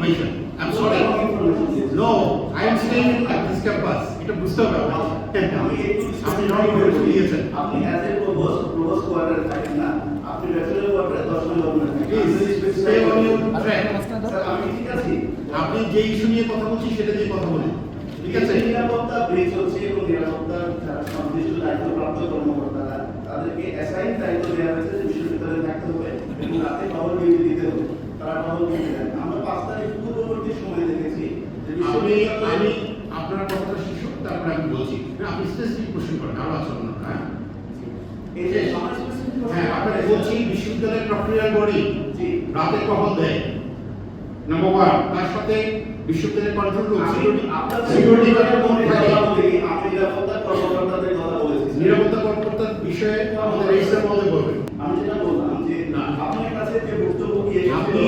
information. I'm sorry. No, I am staying at this campus. এটা বুঝতে হবে আপনি wrong information দিয়েছেন। আপনি as a provost কোয়ার্টার থাকেন না, আপনি ব্যাচেলর কোয়ার্টারে 10 জন লোক থাকেন। Please stay on your track. Sir আমি ঠিক আছি। আপনি যে ইস্যু নিয়ে কথা বলছি সেটা নিয়ে কথা বলেন। ঠিক আছে? নিরাপত্তা ব্রিচ হচ্ছে এবং নিরাপত্তার যারা সংশ্লিষ্ট দায়িত্বপ্রাপ্ত কর্মকর্তারা তাদেরকে অ্যাসাইন দায়িত্ব দেওয়া হয়েছে যে বিশ্ববিদ্যালয়ে থাকতে হবে এবং রাতে টহল ডিউটি দিতে হবে। তারা টহল ডিউটি দেন। আমরা 5 তারিখ পূর্ববর্তী সময় দেখেছি যে আমি আপনার কথাটা শেষ হোক, তারপরে আমি বলছি। আপনি স্পেসিফিক কোশ্চেন করেন, আরো আছে অন্য, হ্যাঁ? এই যে সমাজ স্পেসিফিক হ্যাঁ, আপনাকে বলছি বিশ্ববিদ্যালয়ের প্রক্রিয়ার বডি জি রাতে টহল দেয়। নাম্বার 1, তার সাথে বিশ্ববিদ্যালয়ের কন্ট্রোল রুম সিকিউরিটি গার্ডের মধ্যে থাকে। আমি নিরাপত্তা কর্মকর্তাদের কথা বলেছি। নিরাপত্তা কর্মকর্তার বিষয়ে আমাদের রেজিস্টার মধ্যে বলবেন। আমি যেটা বললাম যে না, আপনার কাছে যে বক্তব্য কি আপনি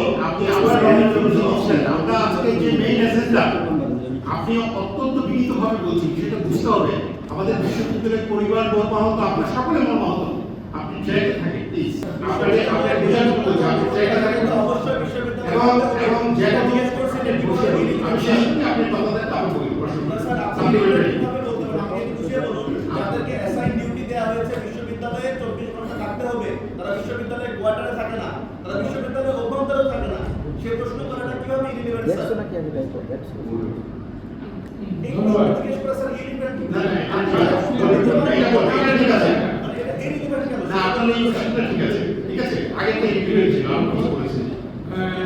আবার অনেক দিচ্ছেন। আমরা আজকে যে মেইন এজেন্ডা আপনি অত্যন্ত বিনীতভাবে বলছেন, সেটা বুঝতে হবে। আমাদের বিশ্ববিদ্যালয়ের পরিবার মর্মাহত, আপনার সকলে মর্মাহত। আপনি জায়গায় থাকেন প্লিজ। আপনার বোঝার জন্য বলছি, আপনি জায়গায় থাকেন অবশ্যই বিশ্ববিদ্যালয় এবং জায়গা জিজ্ঞেস করছেন বসে বলি। আমি শেষ করি, আপনি কথা দেন, তারপর বলি। স্যার আপনি কিভাবে বলতে পারেন? আমাকে একটু বুঝিয়ে বলুন। যাদেরকে অ্যাসাইন ডিউটি দেওয়া হয়েছে বিশ্ববিদ্যালয়ে 24 ঘন্টা থাকতে হবে, তারা বিশ্ববিদ্যালয়ে কোয়ার্টারে থাকে না, তারা বিশ্ববিদ্যালয়ের অভ্যন্তরেও থাকে না। সেই প্রশ্ন করাটা কিভাবে ইরিলেভেন্ট স্যার? দেখছো নাকি আমি লাইক দেখছো এই প্রশ্ন জিজ্ঞেস করে স্যার ইরিলেভেন্ট কি? না, এটা ঠিক আছে। মানে এটা ইরিলেভেন্ট কেন? না, আপনার এই কোশ্চেনটা ঠিক আছে। ঠিক আছে, আগে তো ইনক্লুড ছিল, আমি কথা বলেছি।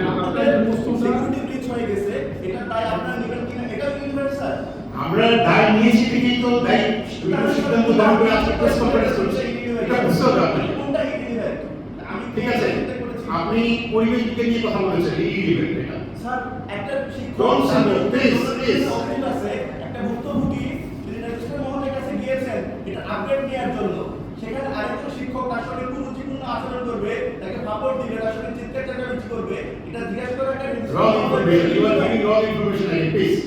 আপনাদের সিকিউরিটি ব্রিচ হয়ে গেছে, এটা তাই আপনারা নেবেন কিনা এটা ইরিলেভেন্ট স্যার? আমরা দায় নিয়েছি ঠিকই, তো দায় সিদ্ধান্ত গ্রহণ করে আজকে প্রেস কনফারেন্স করছি। এটা বুঝতে হবে আপনি। কোনটা ইরিলেভেন্ট? আমি ঠিক আছে, আপনি পরিবেশ দিকে নিয়ে কথা বলেছেন, এই ইভেন্ট এটা। স্যার একটা শিক্ষক Don't say no, please. Office আছে, একটা ভুক্তভোগী যদি রেজিস্ট্রার মহলের কাছে গিয়েছেন এটা আপডেট নেওয়ার জন্য, সেখানে আরেকজন শিক্ষক তার সঙ্গে কুরুচিপূর্ণ আচরণ করবে, তাকে ফাপড় দিবে, তার সঙ্গে চিৎকার চেঁচামেচি করবে, এটা জিজ্ঞাসা করে একটা Wrong information, you are giving wrong information again, please.